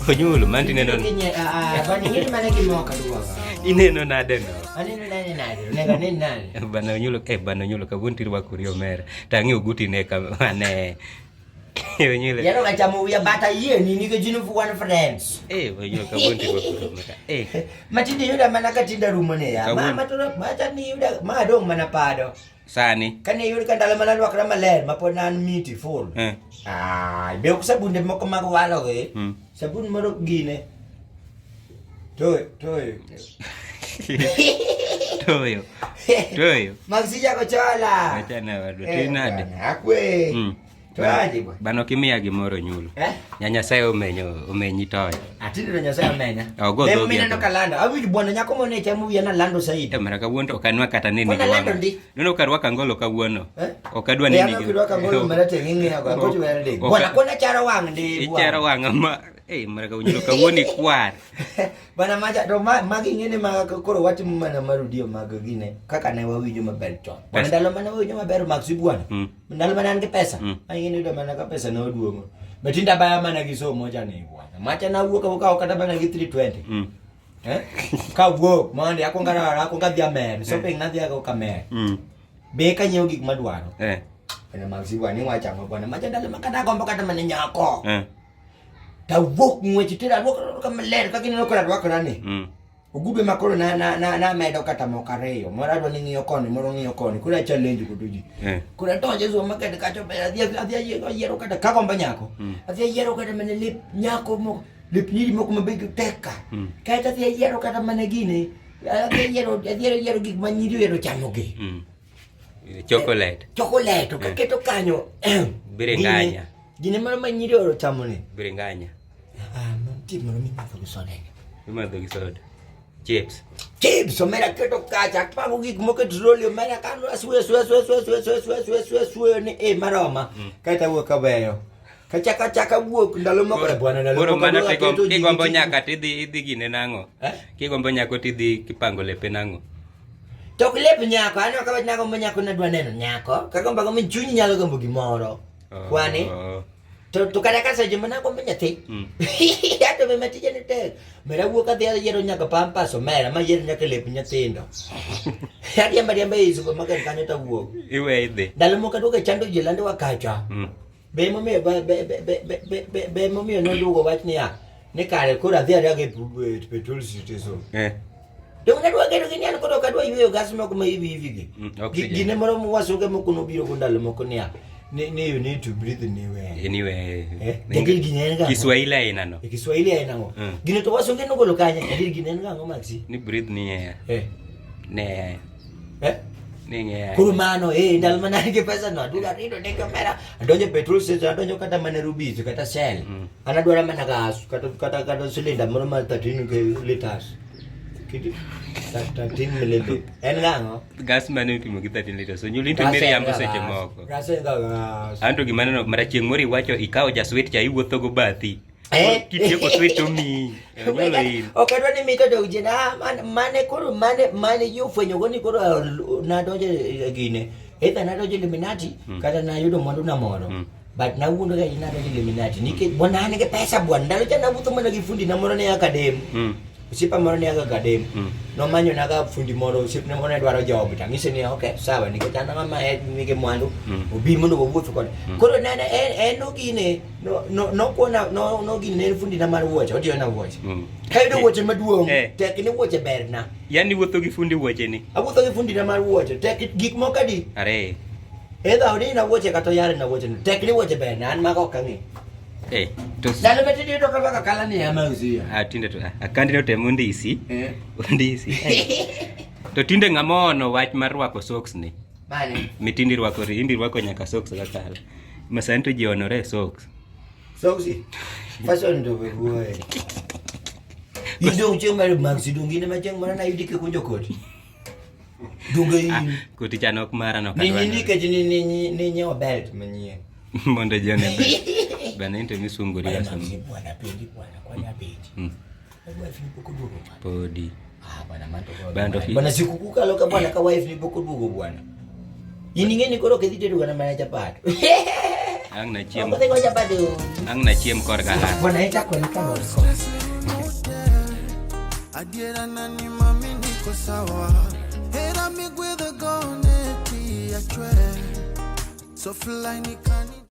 Onyulo manti neno. Bana ngini mana kimoka duwa. Ineno nade no. Aneno nani nade. Nega nini nani. Bana onyulo kabunti rwakuri omera. Tangi uguti ne kamane. Onyulo. Yaro kachamu ya bata ye ni ke jinu for one friends. Onyulo kabunti rwakuri omera. Matindi yuda mana katinda rumone ya. Mama to mata ni yuda ma dong mana pado. Sani. Kane yuda kandala mana rwakra maler mapona miti full. Be ko sabun de moko mago walo ge. Sabun moro gine. Toyo. Magsija ko chola. Achana wadu tinade. Akwe. Toaje bwana. Bano kimia gimoro nyulo. Nyanya sayo omenyi toyo. Atinde nya sayo menya. Ogo do. Mimi no kalanda. Awi bwana nyako mone chamu yana lando saidi. Mara kawuono okanwa kata nini kwa lando ndi. Nono karwaka ngolo kawuono. Okadwa nini. Yana kirwaka ngolo mara tengingi yako. Ngoja wende. Bwana kona chara wang ndi. Chara wang ma. Mara kawuono kawuoni kwar. Bana maja do magi ngene koro wati mana marudio magine kaka ne wawinjo maber chon. Bana dalo mana wawinjo maber magsi bwana. Ndalo mana nge pesa. Ngene do mana ka pesa na oduongo. Betinda baya mana gisomo cha ne bwana. Macha na wuoka kata bana gi 320. Ka wuok mande akonga dhia mer. So pe ngadhi ako kamer. Be ka nyeo gik madwaro. Bana magsi bwana wacha bwana. Macha dalo makada gombo kata mana nyako. Ta wuok ngwechi tira wuok kamaler kaka ineno kora rwakra ni. Ugube makoro na medo kata mokareyo. Mora do ng'iyo koni, moro ng'iyo koni. Kura challenge ko tuji. Kura tonje zo makete kacho be adhi yiero kata kagomba nyako. Adhi yiero kata mane lip nyako mo lip nyiri moko mabego teka. Kata adhi yiero kata mane gine. Adhi yiero gik manyiri yiero chamoge. Chocolate kaketo kanyo. Birenganya. Gine mara manyiri oro chamone. Birenganya. Timo mi matho gi soda. Imadho gi soda. Chips. Omera keto kacha pago gik moko trolio omera kano aswe ni maroma. Kata wuok abeyo. Kachaka wuok ndalo moko bwana ndalo. Boro mana kigombo nyaka tidhi gine nango. Kigombo nyako tidhi kipango lepe nango. Tok lepe nyako ano ka nyako manyako na dwa neno nyako. Kagomba go chunyi nyalo gombo gimoro. Kwani to kada kasa jemana ko menyati yato be matije ne tek mera wuoka dhia yero nyaka pampas omera ma yero nyaka lep nyatindo yadi mbariamba isu ko makan kanyo ta wuok iwe idhi dalo moka doga chando jilande wakacha be momi be momi no dugo wachni ya ne kare kura dhia ya ke petrol citizen Dong na dua kero gini an ko kadwa yweyo gas moko ma hivi gine moro wasuke moko no biro ko ndalo moko ni ya you need to breathe anyway. Degil ginen ga. Kiswahili aina no. Kiswahili aina ngo. Gine to waso ngeno golo kanya. Degil ginen ga ngo maxi. Ni breathe ni ya. Ne. Ni ya. Kurumano ndal manani ke pesa no. Duga rido ne kamera. Adonyo petrol station adonyo kata mana rubi kata shell. Ana dora mana gas kata cylinder moro ma 13 liters. Kidi. 13 ml. Engango. Gas mane pimo gi 13 liters. So nyulinto meri yambo seche moko. Gas enga. Anto gimana no mara chieng' mori wacho ikawo ja sweet cha iwuotho go bathi. Kitiyo ko sweet to mi. Okadwa ni mito do jena mane yufwenyo goni koro na doje gine. Either na doje Illuminati kata na yudo mwandu na moro. But na wundo ga ina doje Illuminati. Nike bona ne ke pesa bwana. Ndalo cha na wuto mana gifundi na moro ne academy. Usipa moro ni aga gadem no manyo naga fundi moro usip ne moro dwaro job tangise ni okay sawa niketana kama nike mwandu ubi mundu wuotho kod koro nana no gine no kona no gine fundi na mar wuoche otiyo na wuoche kaido wuoche maduong tek ni wuoche berna yani wuotho gi fundi wuoche ni awuotho gi fundi na mar wuoche tek gik moko di are edha odi na wuoche kata yare na wuoche tek ni wuoche berna an mago kangi Dalo beti dito kabaka kala ni ama usia. Tinde to akandi no temo ndisi. Ndisi. To tinde ngamono wach mar rwako socks ni. Bane. Mitindi rwako nyaka socks kakala. Masanto ji honore socks. Socks. Fashion ndo wewe. Indo uchema maxi dungine machang mana na yudike kunjo koti. Dunga yi. Koti chanok mara no kadwa. Ni ke ni nyo belt manyie. Mondo jone bana inte misunguri ya sama bwana pendi bwana kwa ya pendi wife ni poko dugo podi bwana manto bwana sikukuka loka bwana ka wife ni poko dugo bwana ini ngeni koro kedite dugo na manager pato Ang na chiem. Ko ja bado. Ang na chiem kor ga. Bwana eta kwa kama uko. Adiera nani mami niko sawa. Hera migwe the gone ti achwe. So fly ni kani